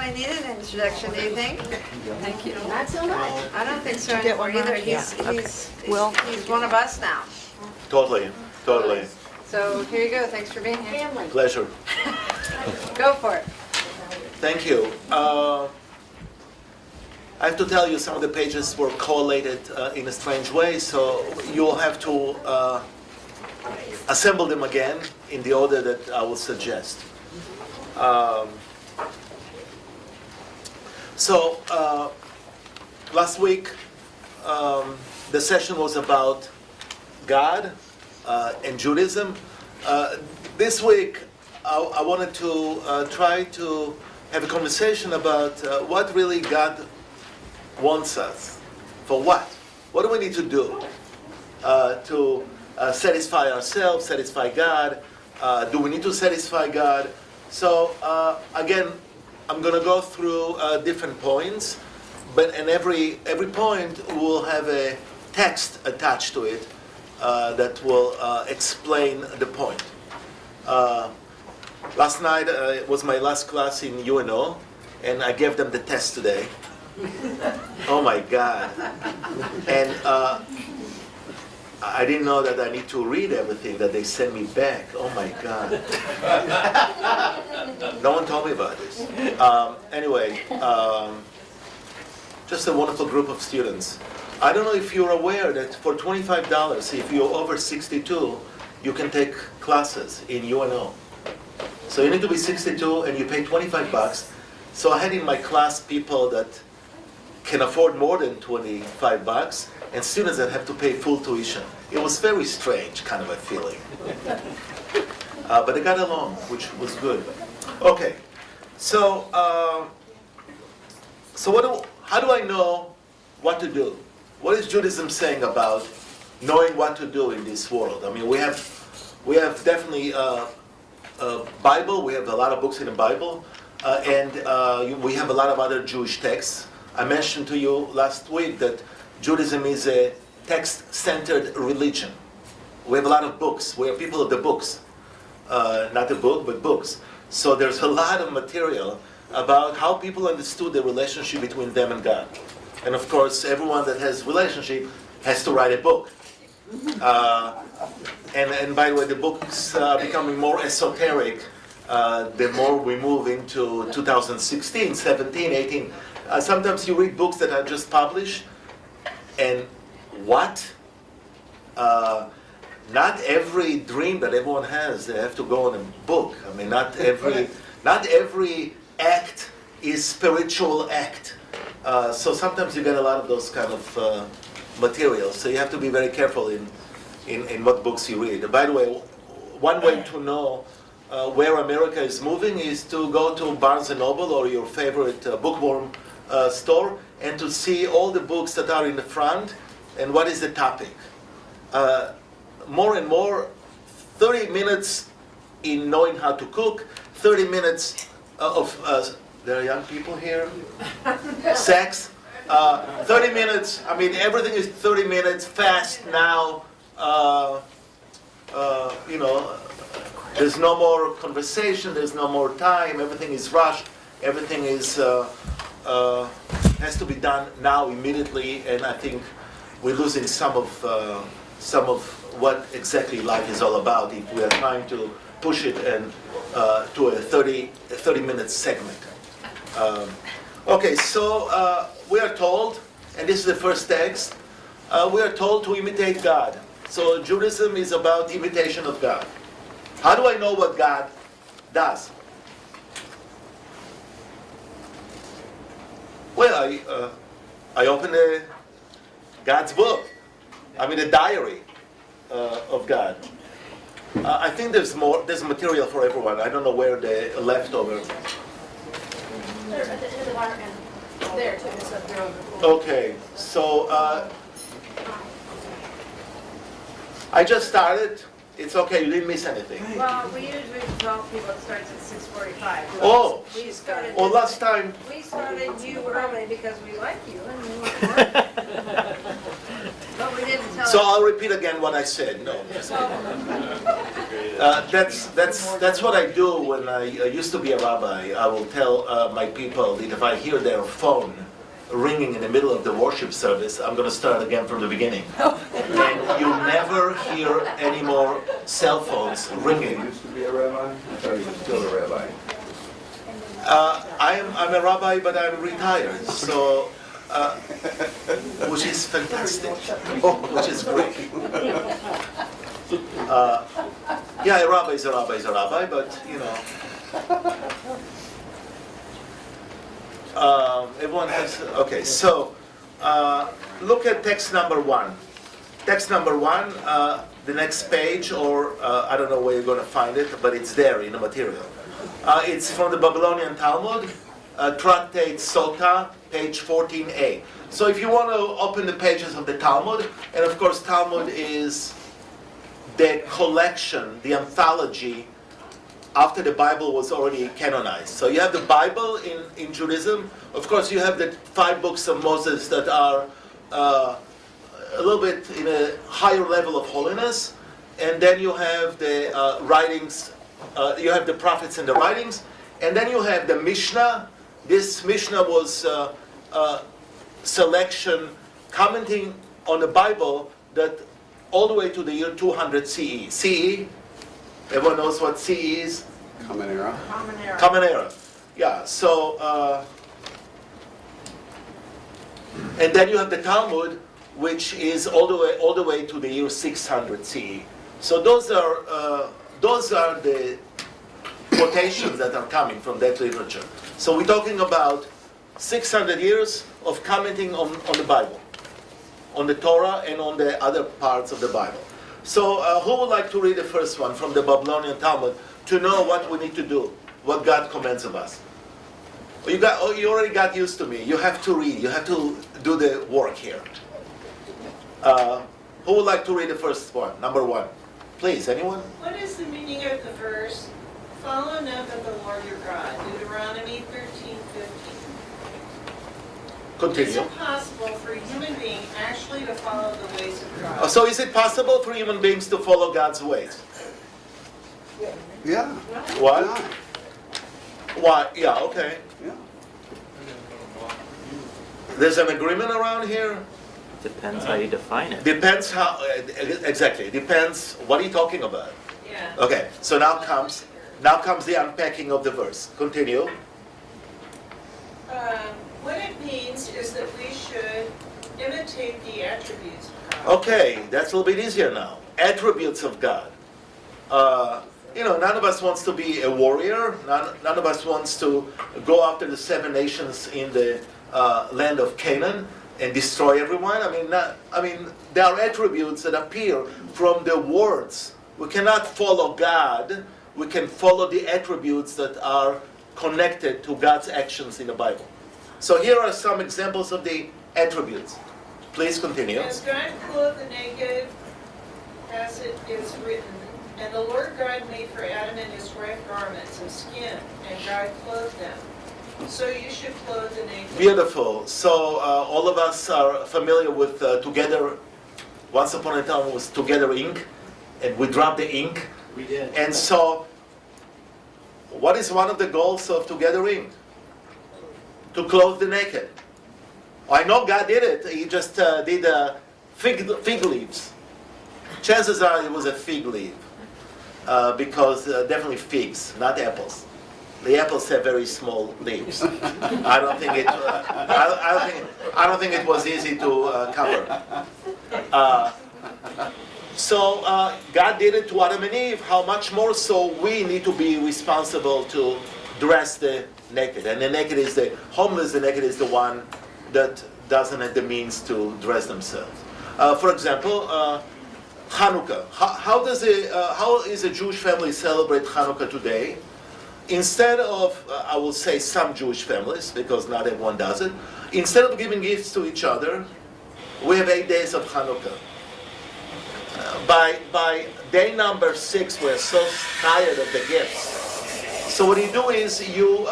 really need an introduction, do you think? Thank you. Not so much. I don't think so Get anymore one, either. Mark? He's, Yeah, okay. he's one of us now. Totally. So here you go, thanks for being here. Family. Pleasure. Go for it. Thank you. I have to tell you, some of the pages were collated in a strange way, so you'll have to assemble them again in the order that I will suggest. Last week, the session was about God and Judaism. This week, I wanted to try to have a conversation about what really God wants us. For what? What do we need to do to satisfy ourselves, satisfy God? Do we need to satisfy God? So again, I'm going to go through different points, and every point will have a text attached to it that will explain the point. Last night was my last class in UNO, and I gave them the test today. Oh my God. And I didn't know that I need to read everything that they send me back. Oh my God. No one told me about this. Anyway, just a wonderful group of students. I don't know if you're aware that for $25, if you're over 62, you can take classes in UNO. So you need to be 62 and you pay 25 bucks. So I had in my class people that can afford more than 25 bucks and students that have to pay full tuition. It was very strange kind of a feeling. But they got along, which was good. Okay, so how do I know what to do? What is Judaism saying about knowing what to do in this world? I mean, we have definitely Bible. We have a lot of books in the Bible, and we have a lot of other Jewish texts. I mentioned to you last week that Judaism is a text-centered religion. We have a lot of books. We are people of the books. Not a book, but books. So there's a lot of material about how people understood the relationship between them and God. And of course, everyone that has relationship has to write a book. And by the way, the books are becoming more esoteric the more we move into 2016, 17, 18. Sometimes you read books that are just published, and what? Not every dream that everyone has, they have to go in a book. I mean, not every act is spiritual act. So sometimes you get a lot of those kind of materials. So you have to be very careful in what books you read. By the way, one way to know where America is moving is to go to Barnes & Noble or your favorite bookworm store and to see all the books that are in the front and what is the topic. More and more, 30 minutes in knowing how to cook, 30 minutes of, there are young people here, sex, 30 minutes, I mean everything is 30 minutes, fast now, you know, there's no more conversation, there's no more time, everything is rushed, everything is has to be done now immediately, and I think we're losing some of what exactly life is all about if we are trying to push it and to a 30-minute segment. Okay, so we are told, and this is the first text, we are told to imitate God. So Judaism is about imitation of God. How do I know what God does? Well, I open God's book. I mean, a diary of God. I think there's material for everyone. I don't know where the leftover. There too. It's up there on the floor. Okay, so I just started. It's okay, you didn't miss anything. Well, we usually tell people it starts at 6:45. Oh, We started. well, last time. We started you early because we like you and we want to work. But we didn't tell So them. I'll repeat again what I said. No, just kidding. That's what I do when I used to be a rabbi. I will tell my people that if I hear their phone ringing in the middle of the worship service, I'm going to start again from the beginning. And you never hear any more cell phones ringing. You used to be a rabbi? I thought you were still a rabbi. I'm a rabbi, but I'm retired, so which is fantastic, which is great. Yeah, a rabbi is a rabbi is a rabbi, but you know, everyone has. Okay, so look at text number 1. Text number 1, the next page, or I don't know where you're going to find it, but it's there in the material. It's from the Babylonian Talmud, Tractate Sota, page 14a. So if you want to open the pages of the Talmud, and of course Talmud is the collection, the anthology, after the Bible was already canonized. So you have the Bible in Judaism. Of course you have the 5 books of Moses that are a little bit in a higher level of holiness. And then you have the writings, you have the prophets and the writings. And then you have the Mishnah. This Mishnah was selection commenting on the Bible that all the way to the year 200 CE. CE, everyone knows what CE is? Common era. Common era. Common era. Yeah, so, and then you have the Talmud, which is all the way to the year 600 CE. So those are the quotations that are coming from that literature. So we're talking about 600 years of commenting on the Bible, on the Torah and on the other parts of the Bible. So who would like to read the first one from the Babylonian Talmud to know what we need to do, what God commands of us? You already got used to me. You have to read. You have to do the work here. Who would like to read the first one, number 1? Please, anyone? What is the meaning of the verse, follow none but the Lord your God, Deuteronomy 13:15? Is Continue. it possible for a human being actually to follow the ways of God? So is it possible for human beings to follow God's ways? Yeah. What? Why? Why? Yeah, okay. Yeah. There's an agreement around here? Depends how you define it. Depends how, exactly, depends, what are you talking about? Yeah. Okay, so now comes the unpacking of the verse. Continue. What it means is that we should imitate the attributes of God. Okay, that's a little bit easier now. Attributes of God. None of us wants to be a warrior. None of us wants to go after the 7 nations in the land of Canaan and destroy everyone. There are attributes that appear from the words. We cannot follow God. We can follow the attributes that are connected to God's actions in the Bible. So here are some examples of the attributes. Please continue. As God clothed the naked, as it is written, and the Lord God made for Adam and his wife garments of skin, and God clothed them. So you should clothe the naked. Beautiful. So all of us are familiar with Together. Once upon a time was Together Inc. And we dropped the ink. We did. And so, what is one of the goals of Together Inc.? To clothe the naked. I know God did it. He just did fig leaves. Chances are it was a fig leaf. Because definitely figs, not apples. The apples have very small leaves. I don't think it was easy to cover. So God did it to Adam and Eve. How much more so we need to be responsible to dress the naked. And the naked is the homeless. The naked is the one that doesn't have the means to dress themselves. For example, Hanukkah. How is a Jewish family celebrate Hanukkah today? Instead of, I will say some Jewish families, because not everyone does it, instead of giving gifts to each other, we have 8 days of Hanukkah. By day number 6, we're so tired of the gifts. So what you do is you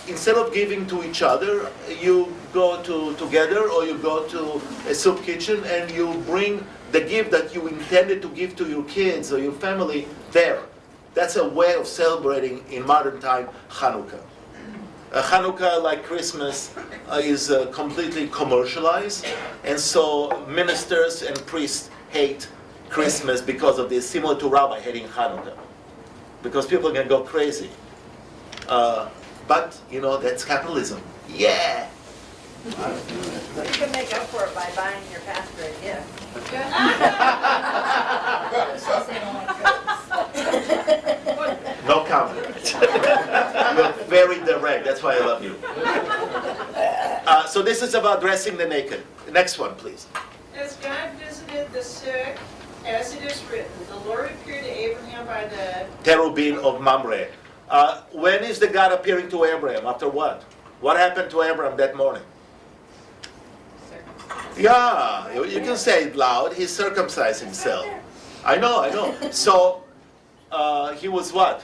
instead of giving to each other, you go together, or you go to a soup kitchen and you bring the gift that you intended to give to your kids or your family there. That's a way of celebrating in modern time Hanukkah. Hanukkah, like Christmas, is completely commercialized, and so ministers and priests hate Christmas because of this, similar to Rabbi hating Hanukkah, because people can go crazy. But, you know, that's capitalism. Yeah! You can make up for it by buying your pastor a gift. No comment. You're very direct, that's why I love you. So this is about dressing the naked. Next one, please. As God visited the sick, as it is written, the Lord appeared to Abraham by the Terubin of Mamre. When is the God appearing to Abraham? After what? What happened to Abraham that morning? Yeah, you can say it loud. He circumcised himself. I know. So he was what?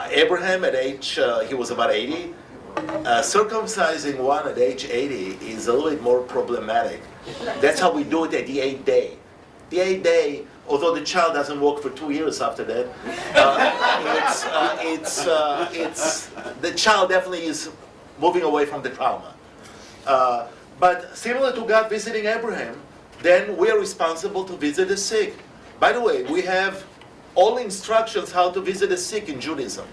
Abraham at age, he was about 80. Circumcising one at age 80 is a little bit more problematic. That's how we do it at the 8th day. The 8th day, although the child doesn't walk for 2 years after that, the child definitely is moving away from the trauma. But similar to God visiting Abraham, then we are responsible to visit the sick. By the way, we have all instructions how to visit the sick in Judaism,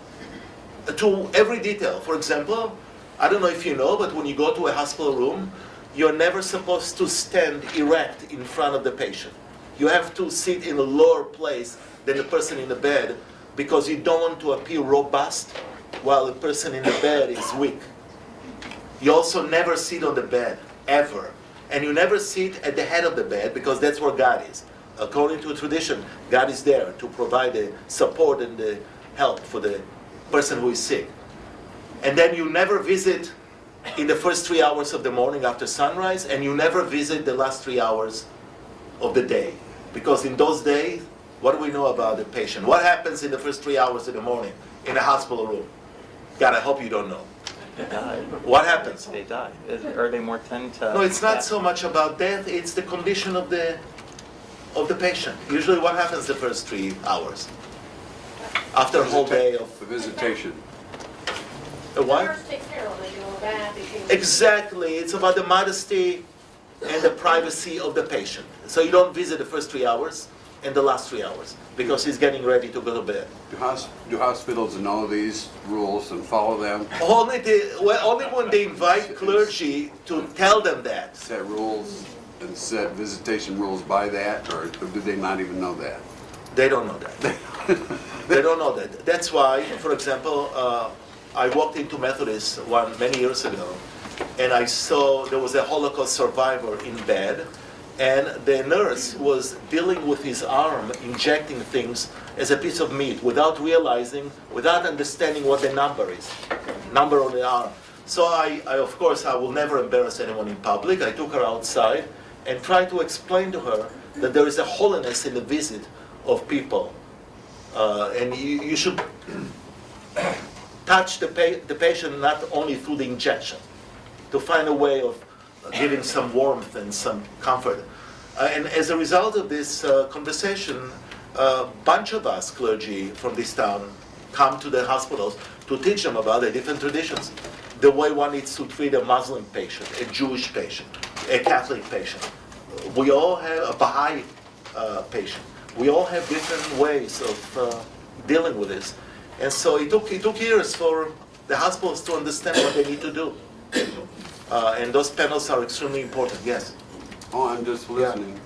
to every detail. For example, I don't know if you know, but when you go to a hospital room, you're never supposed to stand erect in front of the patient. You have to sit in a lower place than the person in the bed, because you don't want to appear robust while the person in the bed is weak. You also never sit on the bed, ever. And you never sit at the head of the bed, because that's where God is. According to tradition, God is there to provide the support and the help for the person who is sick. And then you never visit in the first 3 hours of the morning after sunrise, and you never visit the last 3 hours of the day. Because in those days, what do we know about the patient? What happens in the first 3 hours of the morning in a hospital room? God, I hope you don't know. They die. What happens? They die. Or they more tend to... No, it's not so much about death, it's the condition of the patient. Usually what happens the first 3 hours? After a whole day of... The visitation. A what? The nurse takes care of them, they give them a bath, they change- Exactly, it's about the modesty and the privacy of the patient. So you don't visit the first 3 hours and the last 3 hours, because he's getting ready to go to bed. Do hospitals know these rules and follow them? Only when they invite clergy to tell them that. Set rules and set visitation rules by that, or do they not even know that? They don't know that. They don't know that. That's why, for example, I walked into Methodist many years ago, and I saw there was a Holocaust survivor in bed, and the nurse was dealing with his arm, injecting things as a piece of meat without realizing, without understanding what the number is, number on the arm. So I of course, I will never embarrass anyone in public. I took her outside and tried to explain to her that there is a holiness in the visit of people. And you should touch the patient not only through the injection, to find a way of giving some warmth and some comfort. And as a result of this conversation, a bunch of us clergy from this town come to the hospitals to teach them about the different traditions. The way one needs to treat a Muslim patient, a Jewish patient, a Catholic patient. We all have a Baha'i patient. We all have different ways of dealing with this. And so it took years for the hospitals to understand what they need to do. And those panels are extremely important, yes. Oh, I'm just listening.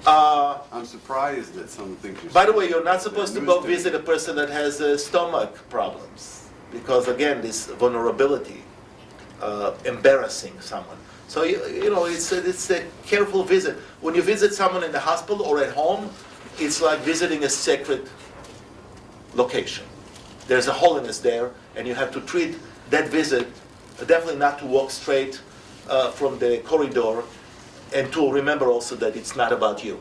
I'm surprised that some things you're By the saying. way, you're not supposed to go visit a person that has stomach problems, because again, this vulnerability, embarrassing someone. So you know, it's a careful visit. When you visit someone in the hospital or at home, it's like visiting a sacred location. There's a holiness there, and you have to treat that visit, definitely not to walk straight from the corridor, and to remember also that it's not about you.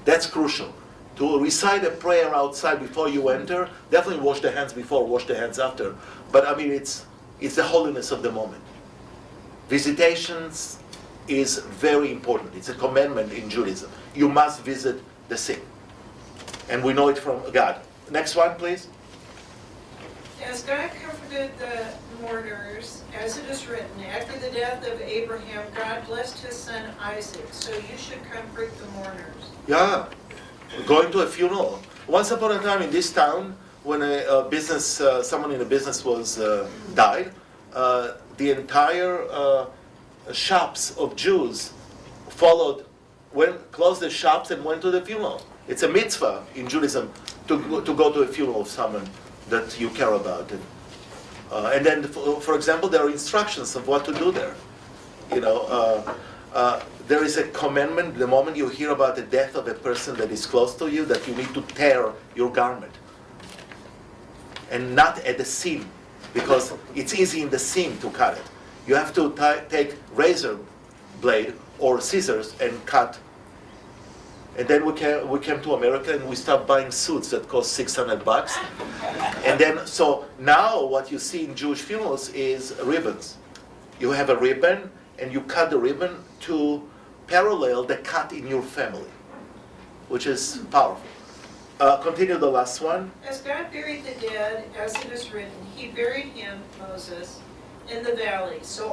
That's crucial. To recite a prayer outside before you enter, definitely wash the hands before, wash the hands after. But I mean, it's It's the holiness of the moment. Visitations is very important. It's a commandment in Judaism. You must visit the sick. And we know it from God. Next one, please. As God comforted the mourners, as it is written, after the death of Abraham, God blessed his son Isaac, so you should comfort the mourners. Yeah, going to a funeral. Once upon a time in this town, when someone in a business was died, the entire shops of Jews closed the shops and went to the funeral. It's a mitzvah in Judaism to go to a funeral of someone that you care about. And then, for example, there are instructions of what to do there. There is a commandment the moment you hear about the death of a person that is close to you, that you need to tear your garment. And not at the seam, because it's easy in the seam to cut it. You have to take razor blade or scissors and cut. And then we came to America and we started buying suits that cost $600. And then, so now what you see in Jewish funerals is ribbons. You have a ribbon and you cut the ribbon to parallel the cut in your family, which is powerful. Continue the last one. As God buried the dead, as it is written, he buried him, Moses, in the valley. So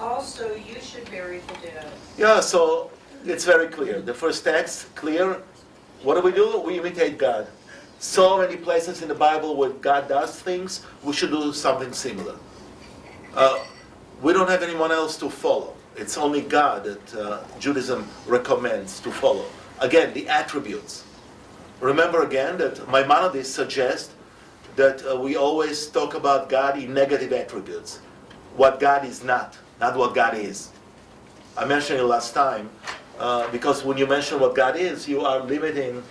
also you should bury the dead. Yeah, so it's very clear. The first text, clear. What do? We imitate God. So many places in the Bible where God does things, we should do something similar. We don't have anyone else to follow. It's only God that Judaism recommends to follow. Again, the attributes. Remember again that Maimonides suggests that we always talk about God in negative attributes. What God is not what God is. I mentioned it last time, because when you mention what God is, you are limiting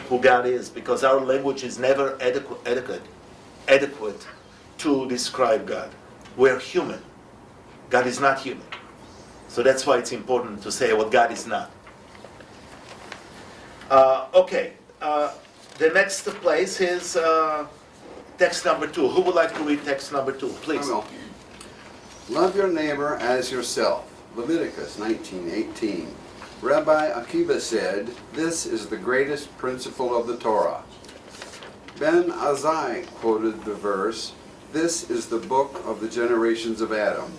who God is, because our language is never adequate to describe God. We're human. God is not human. So that's why it's important to say what God is not. Okay. The next place is text number 2. Who would like to read text number 2, please? I will. Love your neighbor as yourself. Leviticus 19:18. Rabbi Akiva said, "This is the greatest principle of the Torah." Ben Azai quoted the verse, "This is the book of the generations of Adam.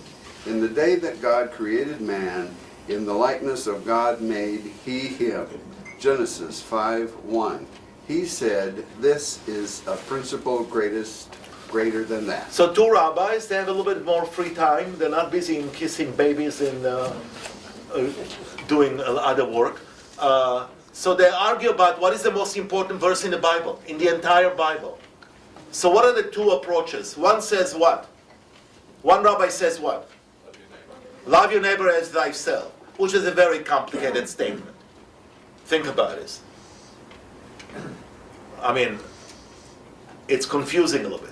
In the day that God created man, in the likeness of God made he him." Genesis 5:1. He said, "This is a principle greater than that." So 2 rabbis, they have a little bit more free time. They're not busy in kissing babies and doing other work. So they argue about what is the most important verse in the Bible, in the entire Bible. So what are the 2 approaches? One says what? One rabbi says what? Love your neighbor as thyself, which is a very complicated statement. Think about this. I mean, it's confusing a little bit.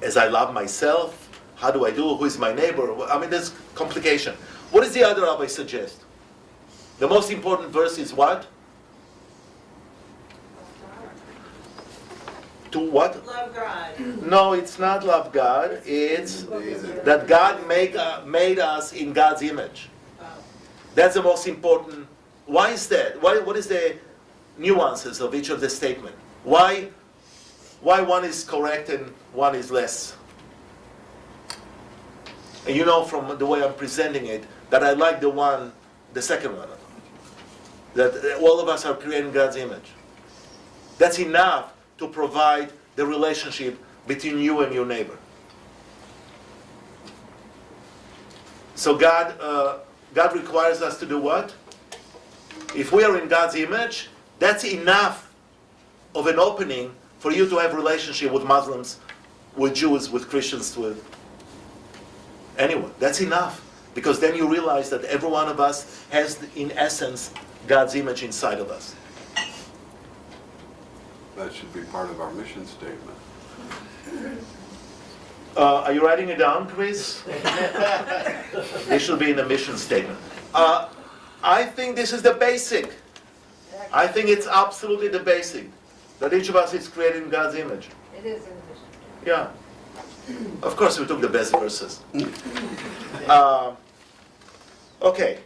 As I love myself, how do I do? Who is my neighbor? I mean, there's complication. What does the other rabbi suggest? The most important verse is what? To what? Love God. No, it's not love God. It's that God made us in God's image. That's the most important. Why is that? What is the nuances of each of the statement? Why one is correct and one is less? And you know from the way I'm presenting it that I like the second one. That all of us are created in God's image. That's enough to provide the relationship between you and your neighbor. So God requires us to do what? If we are in God's image, that's enough of an opening for you to have a relationship with Muslims, with Jews, with Christians, with anyone. That's enough. Because then you realize that every one of us has, in essence, God's image inside of us. That should be part of our mission statement. Are you writing it down, Chris? This should be in the mission statement. I think this is the basic. I think it's absolutely the basic. That each of us is created in God's image. It is in the mission. Yeah. Of course, we took the best verses. Okay.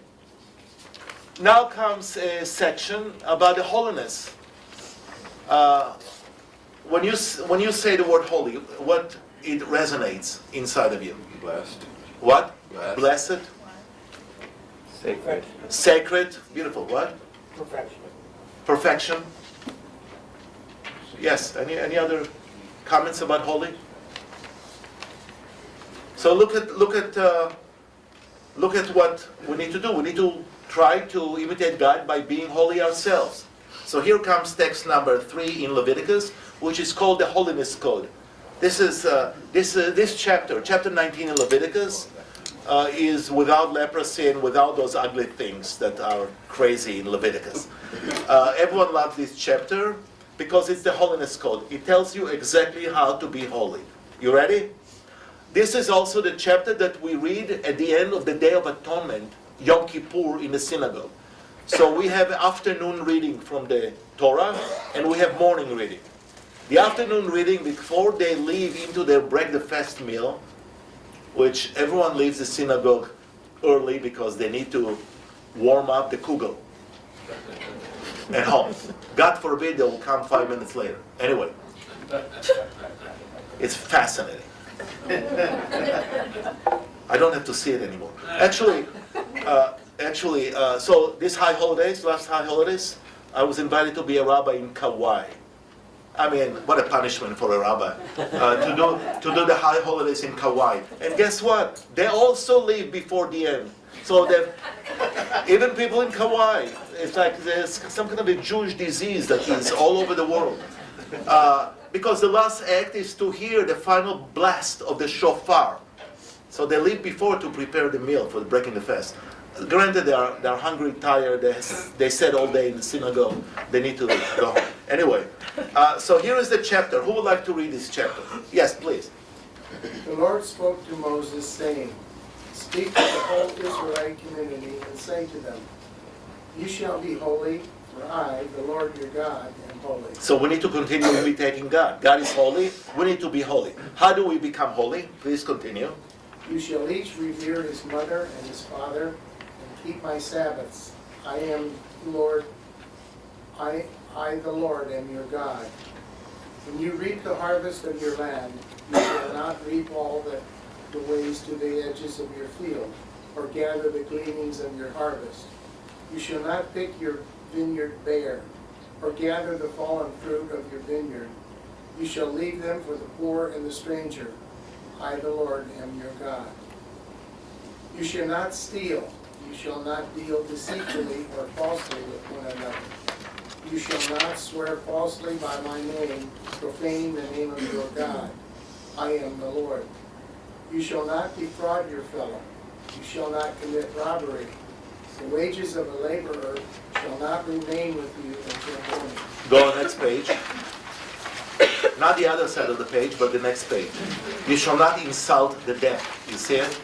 Now comes a section about the holiness. When you say the word holy, what it resonates inside of you? Blessed. What? Blessed. Blessed. Sacred. Sacred. Beautiful. What? Perfection. Perfection. Yes. Any other comments about holy? So look at what we need to do. We need to try to imitate God by being holy ourselves. So here comes text number 3 in Leviticus, which is called the Holiness Code. This is this chapter 19 in Leviticus, is without leprosy and without those ugly things that are crazy in Leviticus. Everyone loves this chapter because it's the Holiness Code. It tells you exactly how to be holy. You ready? This is also the chapter that we read at the end of the Day of Atonement, Yom Kippur, in the synagogue. So we have afternoon reading from the Torah, and we have morning reading. The afternoon reading, before they leave into their break the fast meal, which everyone leaves the synagogue early because they need to warm up the kugel at home. God forbid they will come 5 minutes later. Anyway, it's fascinating. I don't have to see it anymore. Actually, so these last high holidays, I was invited to be a rabbi in Kauai. I mean, what a punishment for a rabbi to do the high holidays in Kauai. And guess what? They also leave before the end. So even people in Kauai, it's like there's some kind of a Jewish disease that is all over the world. Because the last act is to hear the final blast of the shofar. So they leave before to prepare the meal for breaking the fast. Granted, they are hungry, tired, they sat all day in the synagogue, they need to go home. Anyway, so here is the chapter. Who would like to read this chapter? Yes, please. The Lord spoke to Moses, saying, "Speak to the whole Israelite community and say to them, you shall be holy, for I, the Lord your God, am holy." So we need to continue imitating God. God is holy. We need to be holy. How do we become holy? Please continue. You shall each revere his mother and his father, and keep my Sabbaths. I am the Lord. I the Lord am your God. When you reap the harvest of your land, you shall not reap all the ways to the edges of your field, or gather the gleanings of your harvest. You shall not pick your vineyard bare, or gather the fallen fruit of your vineyard. You shall leave them for the poor and the stranger. I, the Lord, am your God. You shall not steal. You shall not deal deceitfully or falsely with one another. You shall not swear falsely by my name, profaning the name of your God. I am the Lord. You shall not defraud your fellow. You shall not commit robbery. The wages of a laborer shall not remain with you until morning. Go on next page. Not the other side of the page, but the next page. You shall not insult the dead. You see it?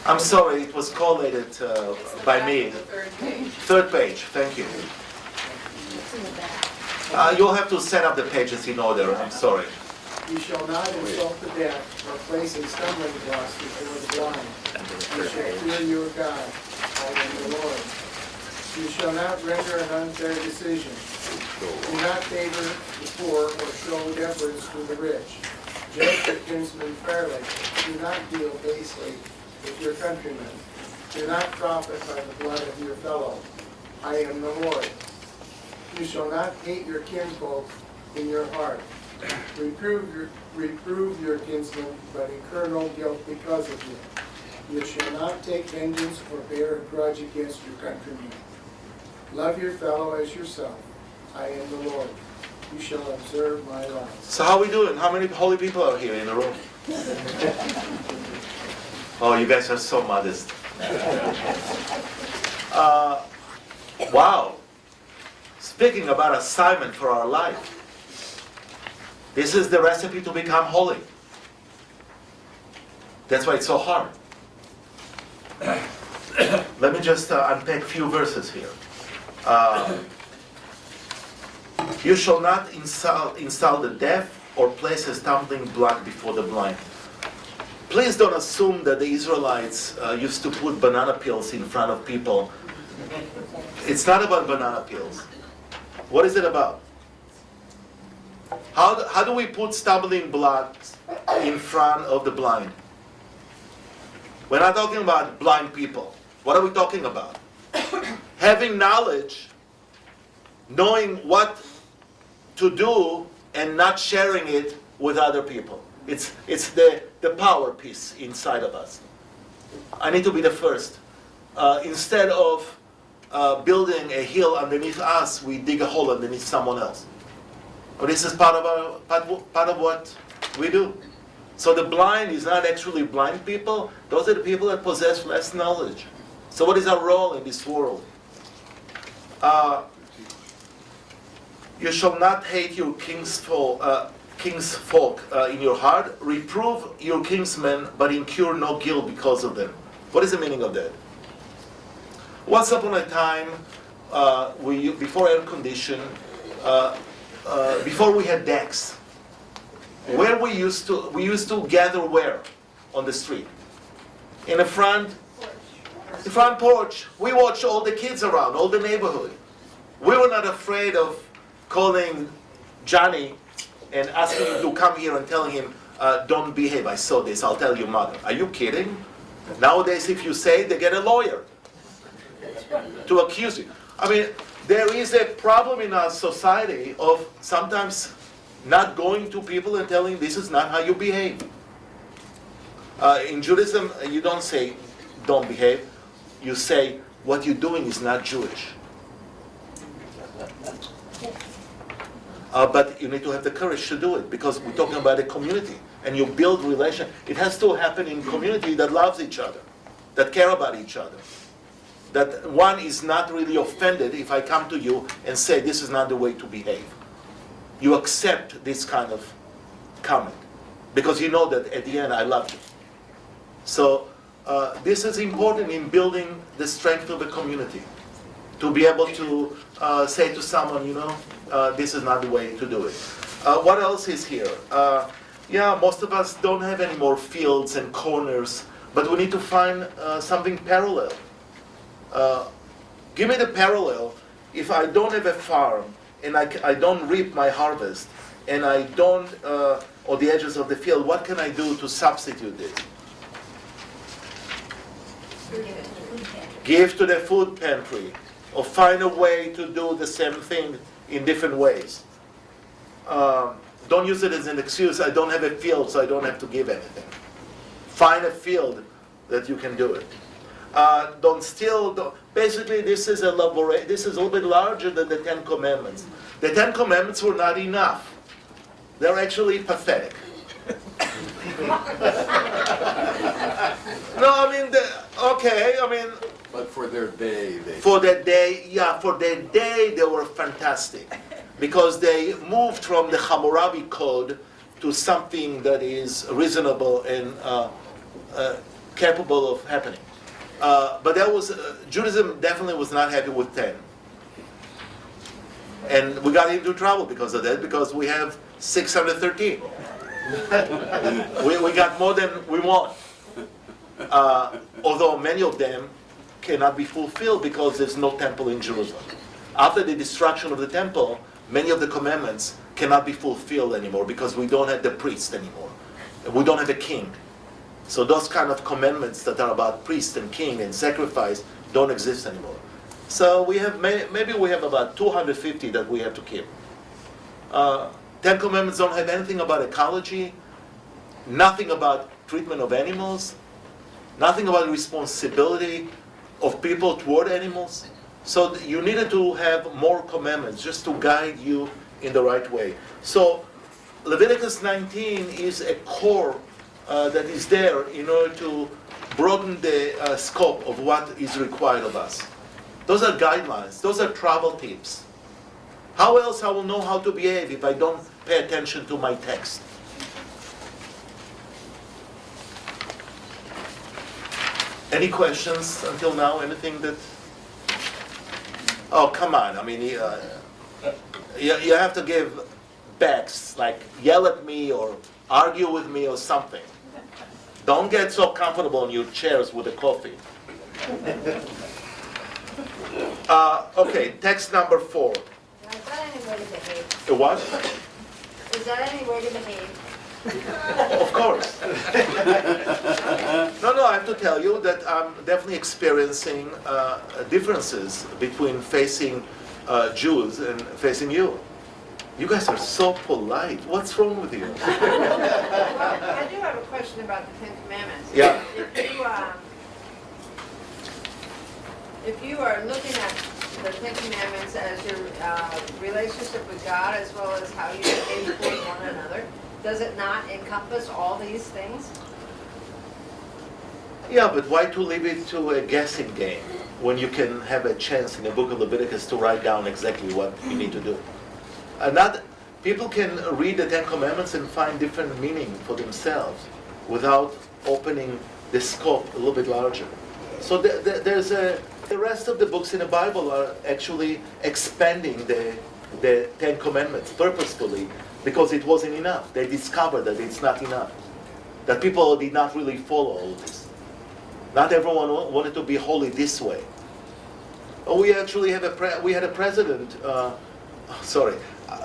I'm sorry, it was collated by me. The third page. Third page, thank you. You'll have to set up the pages in order, I'm sorry. You shall not insult the deaf, or place a stumbling block before the blind. You shall fear your God. I am the Lord. You shall not render an unfair decision. Do not favor the poor or show deference to the rich. Judge your kinsmen fairly. Do not deal basely with your countrymen. Do not profit by the blood of your fellow. I am the Lord. You shall not hate your kinsfolk in your heart. Reprove your kinsmen, but incur no guilt because of them. You shall not take vengeance or bear a grudge against your countrymen. Love your fellow as yourself. I am the Lord. You shall observe my laws. So how are we doing? How many holy people are here in the room? Oh, you guys are so modest. Wow. Speaking about assignment for our life. This is the recipe to become holy. That's why it's so hard. Let me just unpack a few verses here. You shall not insult the deaf or place a stumbling block before the blind. Please don't assume that the Israelites used to put banana peels in front of people. It's not about banana peels. What is it about? How do we put stumbling blocks in front of the blind? We're not talking about blind people. What are we talking about? Having knowledge, knowing what to do, and not sharing it with other people. It's the power piece inside of us. I need to be the first. Instead of building a hill underneath us, we dig a hole underneath someone else. But this is part of what we do. So the blind is not actually blind people. Those are the people that possess less knowledge. So what is our role in this world? You shall not hate your kinsfolk in your heart. Reprove your kinsmen, but incur no guilt because of them. What is the meaning of that? Once upon a time, before air condition, before we had decks, where we used to gather where? On the street. In the front porch. We watched all the kids around, all the neighborhood. We were not afraid of calling Johnny and asking him to come here and telling him, don't behave, I saw this, I'll tell your mother. Are you kidding? Nowadays, if you say, they get a lawyer to accuse you. I mean, there is a problem in our society of sometimes not going to people and telling this is not how you behave. In Judaism, you don't say don't behave. You say what you're doing is not Jewish. But you need to have the courage to do it because we're talking about a community and you build relation. It has to happen in community that loves each other, that care about each other. That one is not really offended if I come to you and say this is not the way to behave. You accept this kind of comment because you know that at the end I love you. So this is important in building the strength of a community. To be able to say to someone, this is not the way to do it. What else is here? Most of us don't have any more fields and corners, but we need to find something parallel. Give me the parallel. If I don't have a farm and I don't reap my harvest and I don't, on the edges of the field, what can I do to substitute this? Give to the food pantry. Or find a way to do the same thing in different ways. Don't use it as an excuse, I don't have a field, so I don't have to give anything. Find a field that you can do it. Don't steal. Basically, this is a little bit larger than the 10 Commandments. The 10 Commandments were not enough. They're actually pathetic. But for their day, For their day, they were fantastic. Because they moved from the Hammurabi Code to something that is reasonable and capable of happening. But Judaism definitely was not happy with 10. And we got into trouble because of that, because we have 613. we got more than we want. Although many of them cannot be fulfilled because there's no temple in Jerusalem. After the destruction of the temple, many of the commandments cannot be fulfilled anymore because we don't have the priest anymore. We don't have a king. So those kind of commandments that are about priest and king and sacrifice don't exist anymore. So we have maybe we have about 250 that we have to keep. 10 commandments don't have anything about ecology, nothing about treatment of animals, nothing about responsibility of people toward animals. So you needed to have more commandments just to guide you in the right way. So Leviticus 19 is a core that is there in order to broaden the scope of what is required of us. Those are guidelines. Those are travel tips. How else I will know how to behave if I don't pay attention to my text? Any questions until now? Anything that... Oh, come on. I mean, you have to give backs, like yell at me me or argue with me or something. Don't get so comfortable in your chairs with the coffee. Okay, text number 4. Now, is that any way to behave? It what? Is that any way to behave? Of course. No, I have to tell you that I'm definitely experiencing differences between facing Jews and facing you. You guys are so polite. What's wrong with you? Well, I do have a question about the Ten Commandments. Yeah. If you are looking at the Ten Commandments as your relationship with God as well as how you behave toward one another, does it not encompass all these things? Yeah, but why to leave it to a guessing game when you can have a chance in the book of Leviticus to write down exactly what you need to do? People can read the Ten Commandments and find different meaning for themselves without opening the scope a little bit larger. So the rest of the books in the Bible are actually expanding the Ten Commandments purposefully because it wasn't enough. They discovered that it's not enough. That people did not really follow all this. Not everyone wanted to be holy this way. We actually had a president.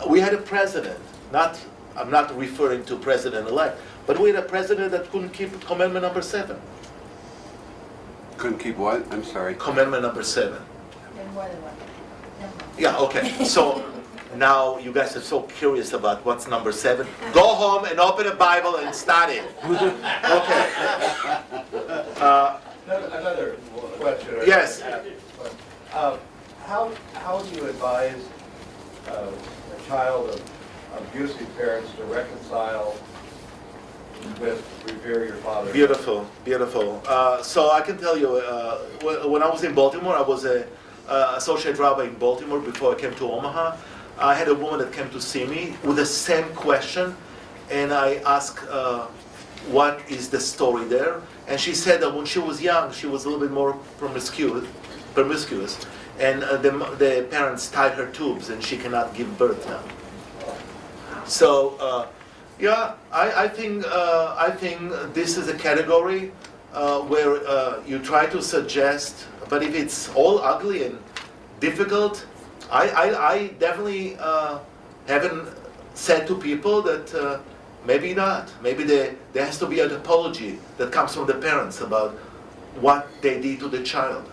We had a president. I'm not referring to president-elect, but we had a president that couldn't keep commandment number 7. Couldn't keep what? I'm sorry. Commandment number 7. And what? Yeah. Okay. So now you guys are so curious about what's number 7. Go home and open a Bible and study. Okay. Another question. Yes. How do you advise a child of abusive parents to reconcile with revere your father? Beautiful, beautiful. So I can tell you, when I was in Baltimore, I was a associate rabbi in Baltimore before I came to Omaha. I had a woman that came to see me with the same question, and I asked, what is the story there? And she said that when she was young, she was a little bit more promiscuous, and the parents tied her tubes, and she cannot give birth now. So, yeah, I think this is a category where you try to suggest, but if it's all ugly and difficult, I definitely haven't said to people that maybe not. Maybe there has to be an apology that comes from the parents about what they did to the child.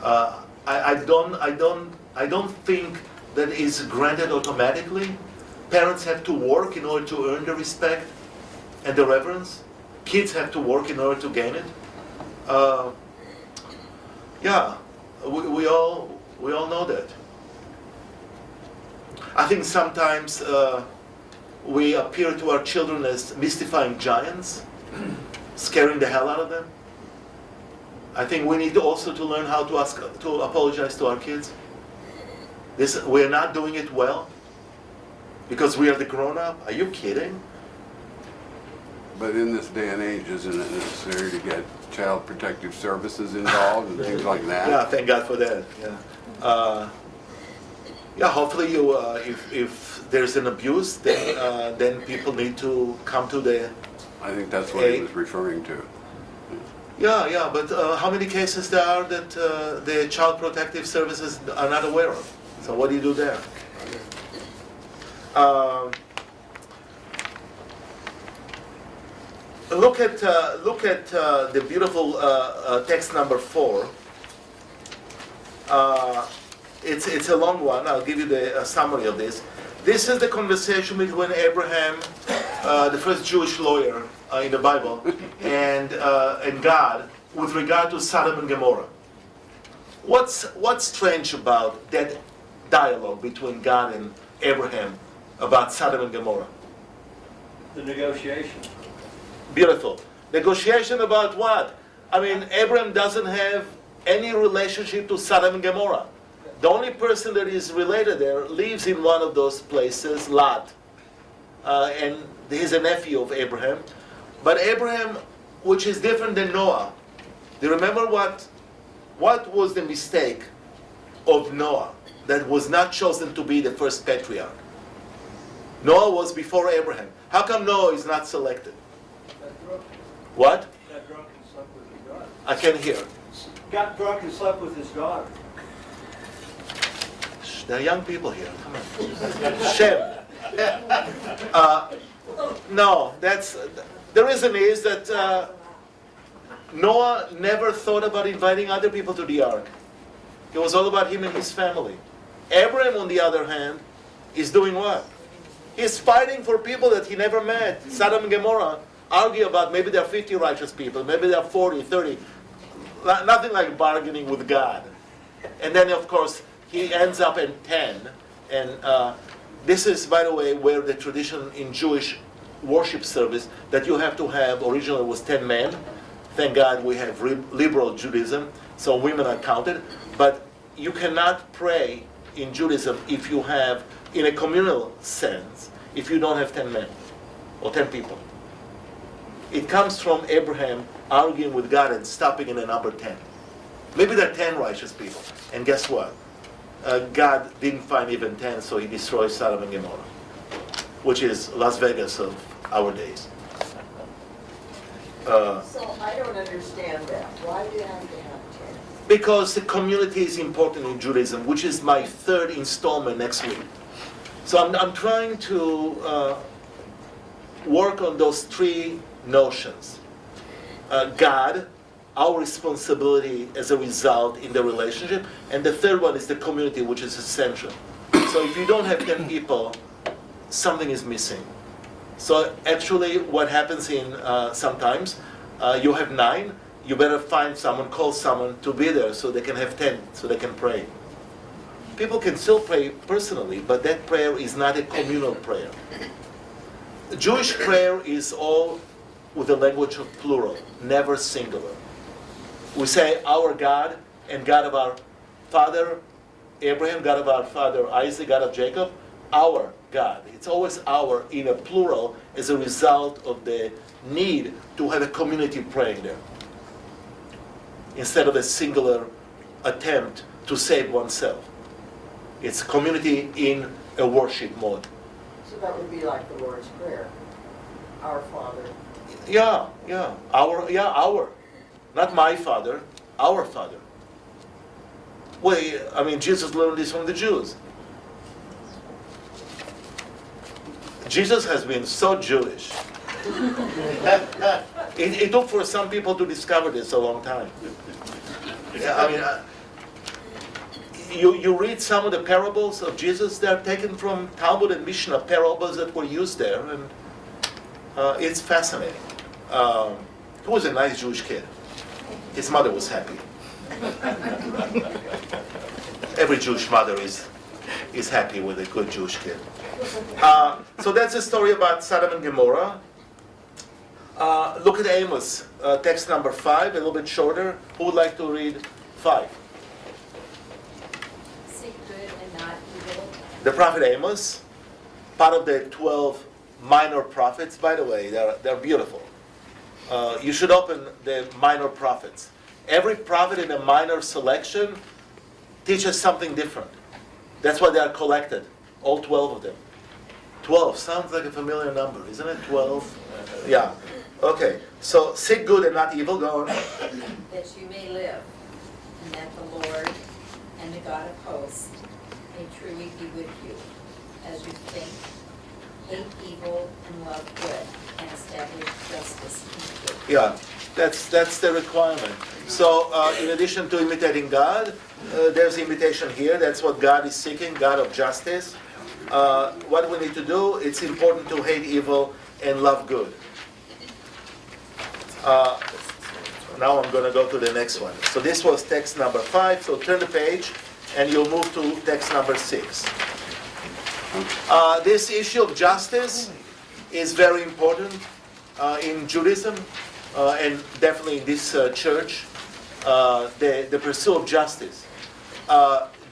I don't think that is granted automatically. Parents have to work in order to earn the respect and the reverence. Kids have to work in order to gain it. Yeah, we all know that. I think sometimes we appear to our children as mystifying giants, scaring the hell out of them. I think we need also to learn how to apologize to our kids. We're not doing it well because we are the grown-up. Are you kidding? But in this day and age, isn't it necessary to get child protective services involved and things like that? Yeah, thank God for that. Yeah. Yeah. Hopefully, if there's an abuse, then people need to come to the. I think that's what he was referring to. Yeah. But how many cases there are that the child protective services are not aware of? So what do you do there? Look at the beautiful text number 4. It's a long one. I'll give you the summary of this. This is the conversation between Abraham, the first Jewish lawyer in the Bible, and God with regard to Sodom and Gomorrah. What's strange about that dialogue between God and Abraham about Sodom and Gomorrah? The negotiation. Beautiful. Negotiation about what? I mean, Abraham doesn't have any relationship to Sodom and Gomorrah. The only person that is related there lives in one of those places, Lot. And he's a nephew of Abraham. But Abraham, which is different than Noah, do you remember what was the mistake of Noah that was not chosen to be the first patriarch? Noah was before Abraham. How come Noah is not selected? Got drunk, What? got drunk and slept with his daughter. I can't hear. Got drunk and slept with his daughter. Shh, there are young people here. Come on. Shem. No, the reason is that Noah never thought about inviting other people to the ark. It was all about him and his family. Abraham, on the other hand, is doing what? He's fighting for people that he never met. Sodom and Gomorrah argue about maybe there are 50 righteous people, maybe there are 40, 30. Nothing like bargaining with God. And then, of course, he ends up in 10. And this is, by the way, where the tradition in Jewish worship service that you have to have, originally was 10 men. Thank God we have liberal Judaism, so women are counted. But you cannot pray in Judaism if you have, in a communal sense, if you don't have 10 men or 10 people. It comes from Abraham arguing with God and stopping in the number 10. Maybe there are 10 righteous people. And guess what? God didn't find even 10, so he destroys Sodom and Gomorrah, which is Las Vegas of our days. So I don't understand that. Why do you have to have 10? Because the community is important in Judaism, which is my third installment next week. So I'm trying to work on those three notions. God, our responsibility as a result in the relationship, and the third one is the community, which is essential. So if you don't have 10 people, something is missing. So actually what happens in sometimes, you have 9, you better find someone, call someone to be there so they can have 10, so they can pray. People can still pray personally, but that prayer is not a communal prayer. Jewish prayer is all with the language of plural, never singular. We say our God and God of our father Abraham, God of our father Isaac, God of Jacob, our God. It's always our in a plural as a result of the need to have a community praying there, instead of a singular attempt to save oneself. It's community in a worship mode. So that would be like the Lord's Prayer. Our Father. Yeah, our. Not my father, our Father. Well, I mean, Jesus learned this from the Jews. Jesus has been so Jewish. It took for some people to discover this a long time. Yeah, I mean, you read some of the parables of Jesus, they're taken from Talmud and Mishnah, parables that were used there, and it's fascinating. He was a nice Jewish kid. His mother was happy. Every Jewish mother is happy with a good Jewish kid. So that's a story about Sodom and Gomorrah. Look at Amos, text number 5, a little bit shorter. Who would like to read 5? Seek good and not evil. The prophet Amos, part of the 12 minor prophets. By the way, they're beautiful. You should open the minor prophets. Every prophet in a minor selection teaches something different. That's why they are collected, all 12 of them. 12 sounds like a familiar number, isn't it? 12? Yeah. Okay. So seek good and not evil. Go on. That you may live, and that the Lord and the God of hosts may truly be with you, as you think, hate evil and love good, and establish justice and truth. Yeah, that's the requirement. So in addition to imitating God, there's imitation here. That's what God is seeking, God of justice. What we need to do, it's important to hate evil and love good. Now I'm going to go to the next one. So this was text number 5. So turn the page and you'll move to text number 6. This issue of justice is very important in Judaism and definitely in this church. The pursuit of justice.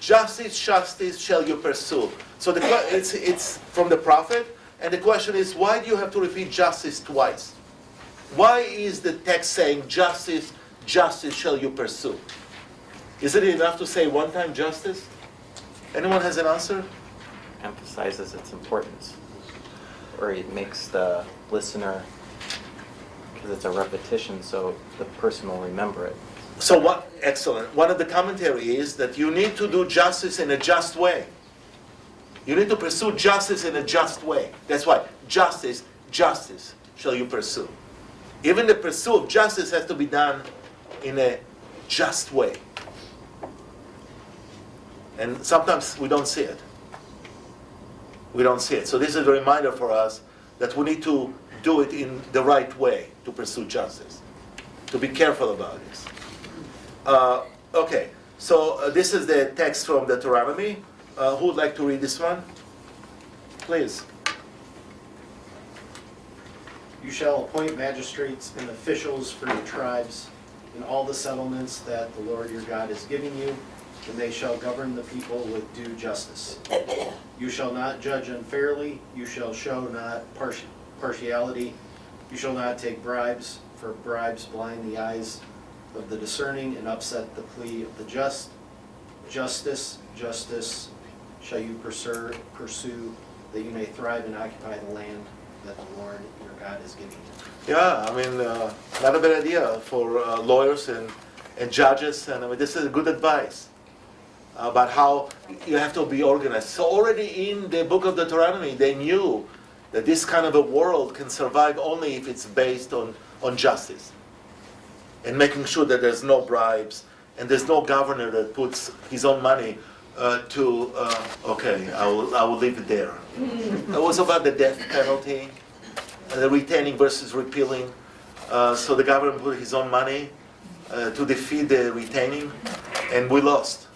Justice shall you pursue. So it's from the prophet, and the question is, why do you have to repeat justice twice? Why is the text saying justice shall you pursue? Is it enough to say one time justice? Anyone has an answer? Emphasizes its importance. or it makes the listener, because it's a repetition, so the person will remember it. So what, excellent. One of the commentary is that you need to do justice in a just way. You need to pursue justice in a just way. That's why justice shall you pursue. Even the pursuit of justice has to be done in a just way. And sometimes we don't see it. We don't see it. So this is a reminder for us that we need to do it in the right way to pursue justice. To be careful about this. Okay, so this is the text from Deuteronomy. Who would like to read this one? Please. You shall appoint magistrates and officials for your tribes in all the settlements that the Lord your God is giving you, and they shall govern the people with due justice. You shall not judge unfairly, you shall show not partiality, you shall not take bribes, for bribes blind the eyes of the discerning and upset the plea of the just. Justice shall you pursue, that you may thrive and occupy the land that the Lord your God is giving you. Yeah, I mean, not a bad idea for lawyers and judges, and I mean, this is good advice about how you have to be organized. So already in the book of Deuteronomy, they knew that this kind of a world can survive only if it's based on justice and making sure that there's no bribes and there's no governor that puts his own money okay, I will leave it there. It was about the death penalty, the retaining versus repealing. So the government put his own money to defeat the retaining, and we lost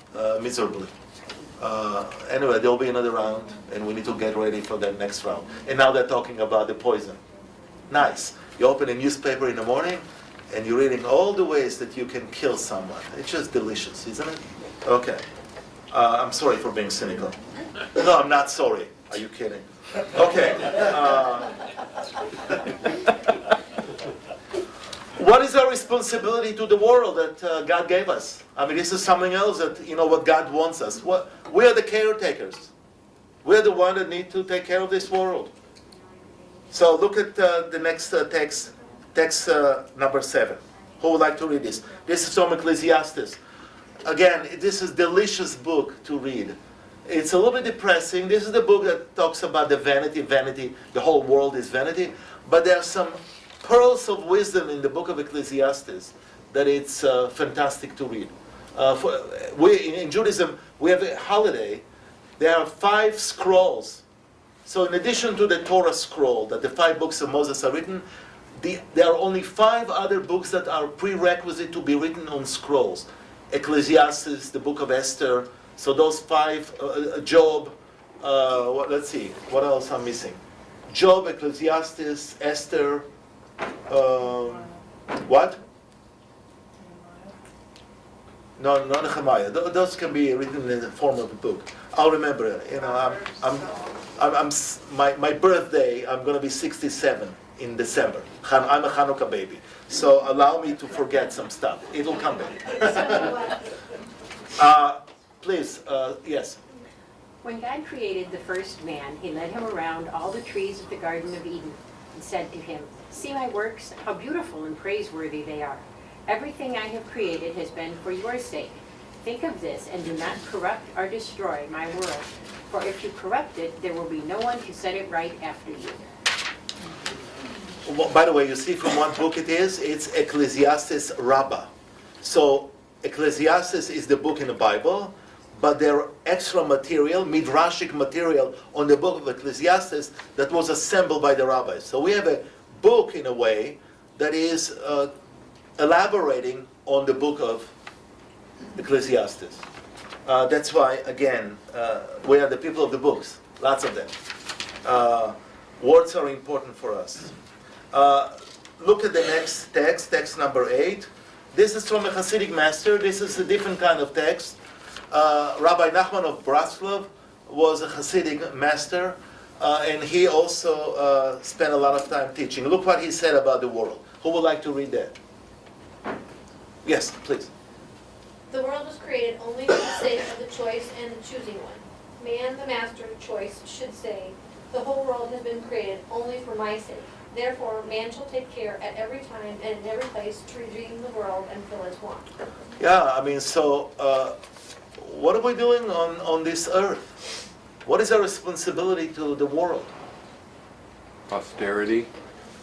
miserably. Anyway, there'll be another round, and we need to get ready for that next round. And now they're talking about the poison. Nice. You open a newspaper in the morning, and you're reading all the ways that you can kill someone. It's just delicious, isn't it? Okay. I'm sorry for being cynical. No, I'm not sorry. Are you kidding? Okay. What is our responsibility to the world that God gave us? I mean, this is something else that, what God wants us. We are the caretakers. We're the ones that need to take care of this world. So look at the next text number 7. Who would like to read this? This is from Ecclesiastes. Again, this is a delicious book to read. It's a little bit depressing. This is the book that talks about the vanity, the whole world is vanity. But there are some pearls of wisdom in the book of Ecclesiastes that it's fantastic to read. In Judaism, we have a holiday. There are 5 scrolls. So in addition to the Torah scroll, that the 5 books of Moses are written, there are only 5 other books that are prerequisite to be written on scrolls. Ecclesiastes, the book of Esther. So those 5, Job, let's see, what else I'm missing? Job, Ecclesiastes, Esther, what? No, not Nehemiah. Those can be written in the form of a book. I'll remember it. My birthday, I'm going to be 67 in December. I'm a Hanukkah baby. So allow me to forget some stuff. It'll come back. Please, yes. When God created the first man, he led him around all the trees of the Garden of Eden and said to him, "See my works, how beautiful and praiseworthy they are. Everything I have created has been for your sake. Think of this and do not corrupt or destroy my world. For if you corrupt it, there will be no one to set it right after you." Well, by the way, you see from what book it is? It's Ecclesiastes Rabbah. So Ecclesiastes is the book in the Bible, but there are extra material, midrashic material on the book of Ecclesiastes that was assembled by the rabbis. So we have a book in a way that is elaborating on the book of Ecclesiastes. That's why, again, we are the people of the books, lots of them. Words are important for us. Look at the next text number 8. This is from a Hasidic master. This is a different kind of text. Rabbi Nachman of Braslov was a Hasidic master, and he also spent a lot of time teaching. Look what he said about the world. Who would like to read that? Yes, please. The world was created only for the sake of the choice and the choosing one. Man, the master of choice, should say, The whole world has been created only for my sake. Therefore, man shall take care at every time and in every place to redeem the world and fill its want. Yeah, I mean, so what are we doing on this earth? What is our responsibility to the world? Posterity.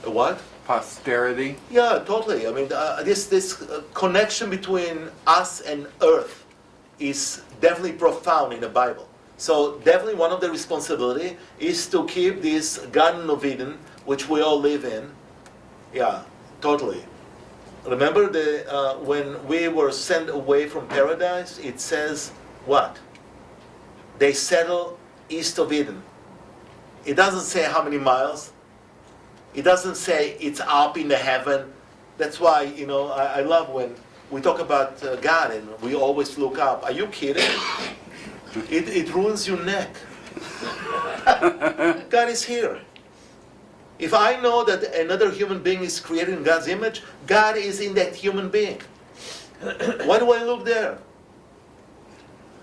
What? Posterity. Yeah, totally. I mean, this connection between us and earth is definitely profound in the Bible. So definitely one of the responsibility is to keep this Garden of Eden, which we all live in. Yeah, totally. Remember when we were sent away from paradise, it says what? They settle east of Eden. It doesn't say how many miles. It doesn't say it's up in the heaven. That's why, you know, I love when we talk about God and we always look up. Are you kidding? It ruins your neck. God is here. If I know that another human being is created in God's image, God is in that human being. Why do I look there?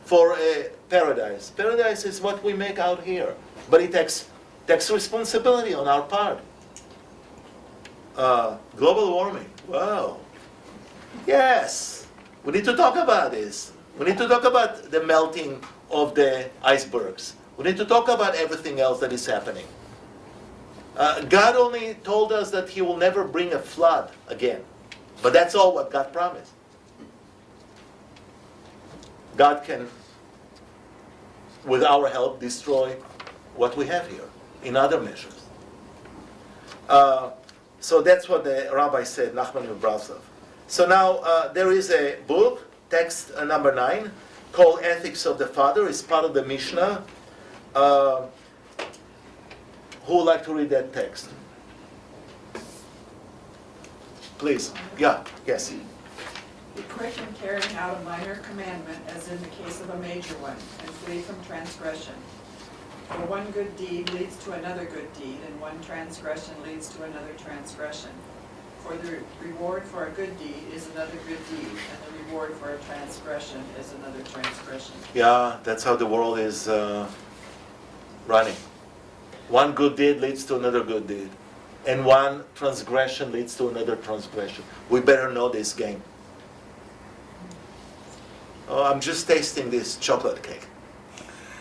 For a paradise. Paradise is what we make out here. But it takes responsibility on our part. Global warming. Wow. Yes. We need to talk about this. We need to talk about the melting of the icebergs. We need to talk about everything else that is happening. God only told us that He will never bring a flood again. But that's all what God promised. God can, with our help, destroy what we have here in other measures. So that's what the rabbi said, Nachman of Breslov. So now there is a book, text number 9, called Ethics of the Father. It's part of the Mishnah. Who would like to read that text? Please. Yeah. Yes. Be quick in carrying out a minor commandment, as in the case of a major one, and flee from transgression. For one good deed leads to another good deed, and one transgression leads to another transgression. For the reward for a good deed is another good deed, and the reward for a transgression is another transgression. Yeah, that's how the world is running. One good deed leads to another good deed. And one transgression leads to another transgression. We better know this game. Oh, I'm just tasting this chocolate cake.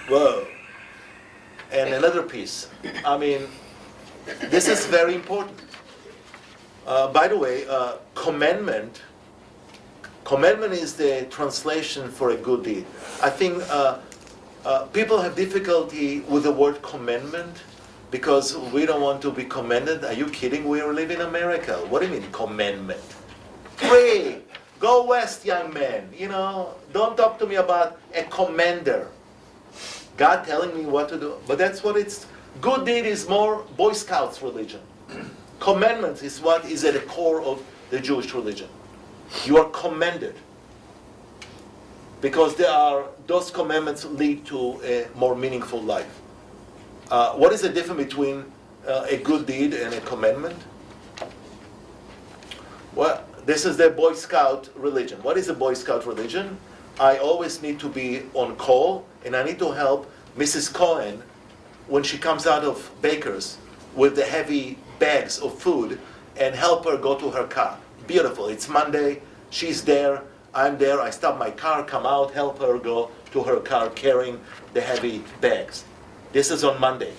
Whoa. And another piece. I mean, this is very important. By the way, commandment is the translation for a good deed. I think people have difficulty with the word commandment because we don't want to be commanded. Are you kidding? We are living in America. What do you mean commandment? Pray. Go west, young man. You know, don't talk to me about a commander. God telling me what to do. But that's what it's... Good deed is more Boy Scouts religion. Commandment is what is at the core of the Jewish religion. You are commanded. Because those commandments lead to a more meaningful life. What is the difference between a good deed and a commandment? Well, this is the Boy Scout religion. What is a Boy Scout religion? I always need to be on call, and I need to help Mrs. Cohen when she comes out of Baker's with the heavy bags of food and help her go to her car. Beautiful. It's Monday. She's there. I'm there. I stop my car, come out, help her go to her car carrying the heavy bags. This is on Monday.